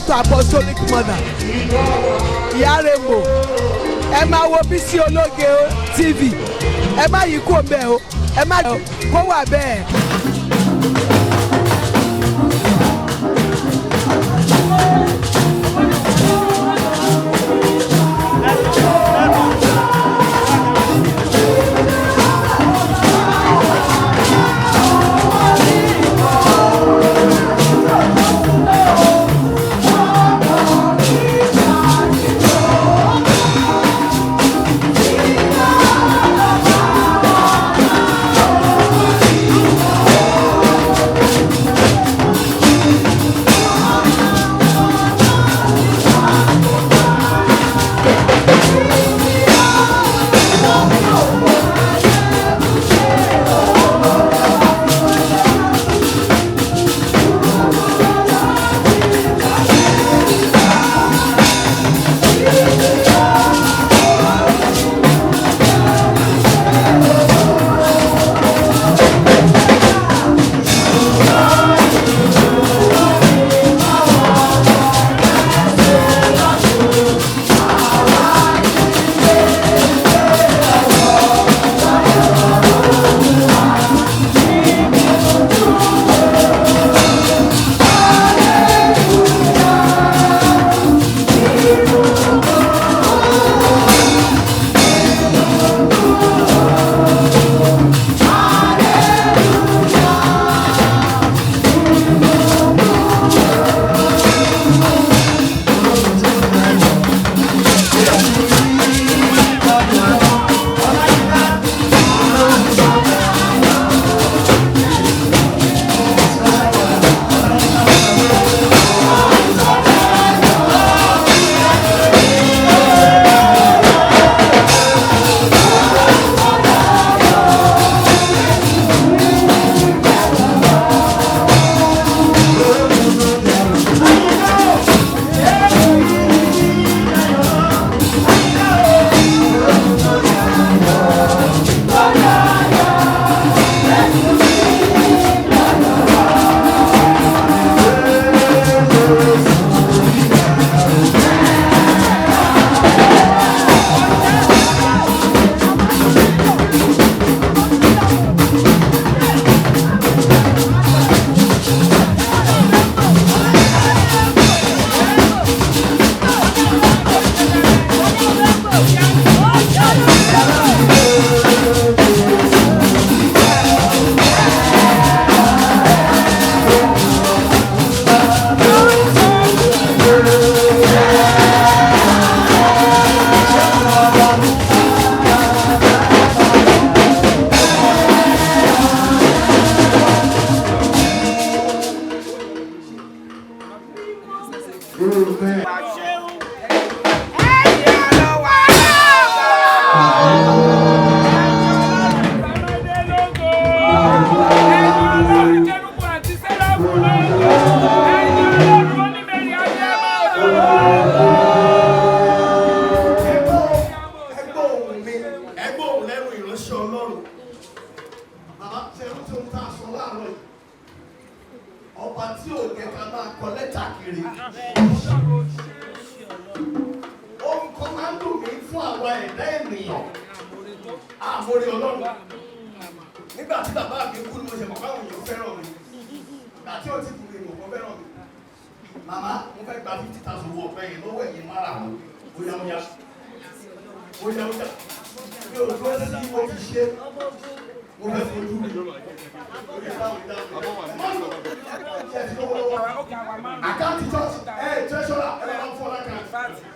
to Apostolic Mother. Ìyá Rainbow. Ẹ máa wo Bisi Ologe TV. Ẹ má yí kúrò bẹ́ẹ̀ o. Ẹ má kó wà bẹ́ẹ̀.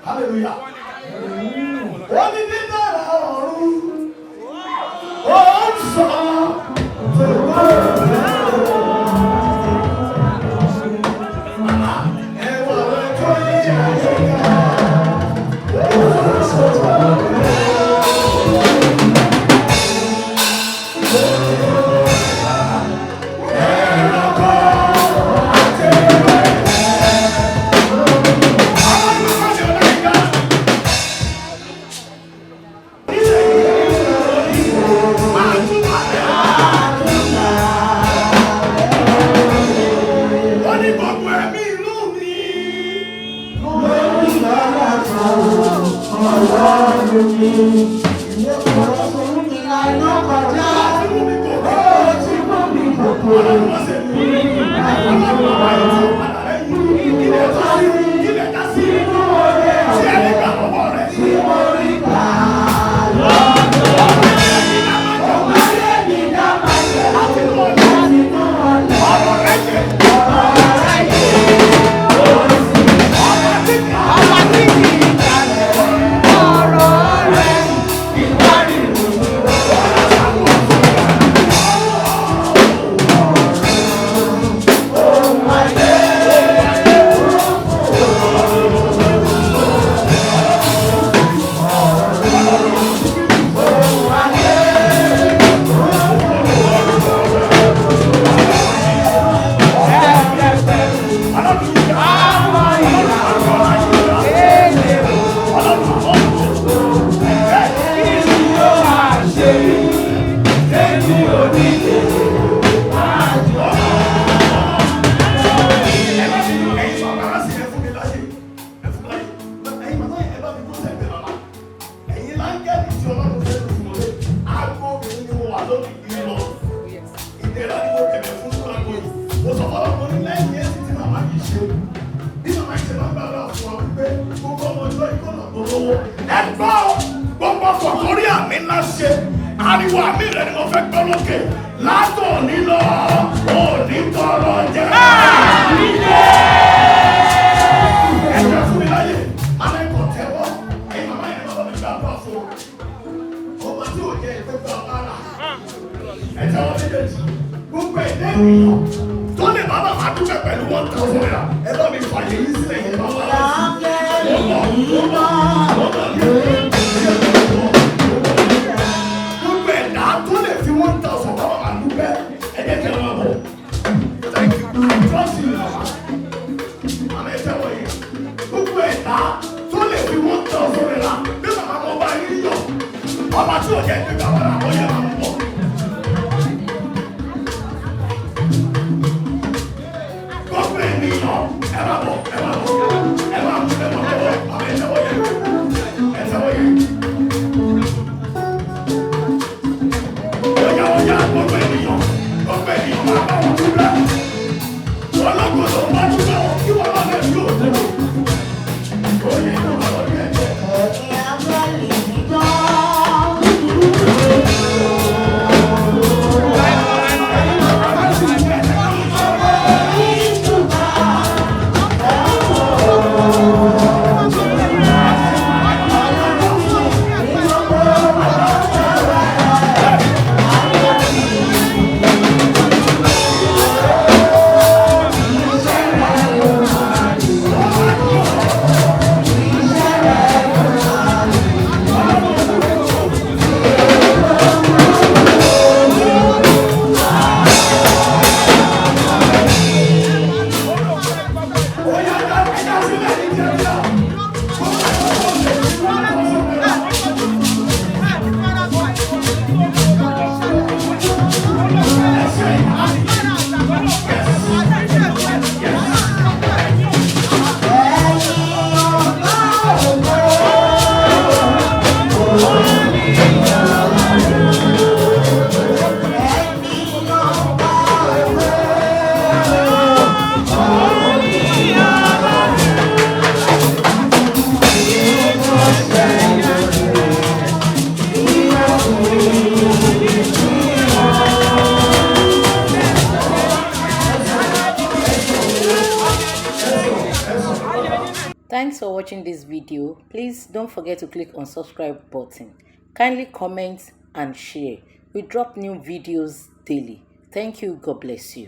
Hallelujah. Ariwo àmì rẹ̀ ni mo fẹ́ gbọ́ lókè látòní lọ òní tọrọ jẹ́. Ẹ̀jẹ̀ fún mi láyè, alẹ́kọ̀ọ́ tẹ́wọ́, ẹ̀yin màmá yẹn lọ́wọ́ mi gbàgbọ́ fún un. Ọmọ tí ò jẹ́ ìgbẹ́gbẹ́ ọ̀gá rà. Ẹ̀jẹ̀ wọn méjèèjì, gbogbo ẹ̀dẹ́ ènìyàn tó lè bá bàbá dúpẹ́ pẹ̀lú 1,000 naira. Ẹ bá mi fàyè yìí sílẹ̀ yẹn bá wà. Ọba tí ò jẹ́ ìgbéga wọn àwọn yẹn máa ń bọ̀. Gbogbo ènìyàn ẹ máa bọ̀ ẹ máa bọ̀ ẹ máa mú ẹ máa bọ̀ àwọn ẹ̀tẹ̀wọ̀ yẹn ẹ̀tẹ̀wọ̀ yẹn. Ọ̀yà ọ̀yà gbogbo ènìyàn máa bá wọn dúró. Ọlọ́gbọ̀n ló máa dúró kí wọ́n máa lè fi òkú. Oyè ló máa lọ bí ẹ̀jẹ̀. Thanks for watching this video. Please don't forget to click on subscribe button. Kindly comment and share. We drop new videos daily. Thank you. God bless you.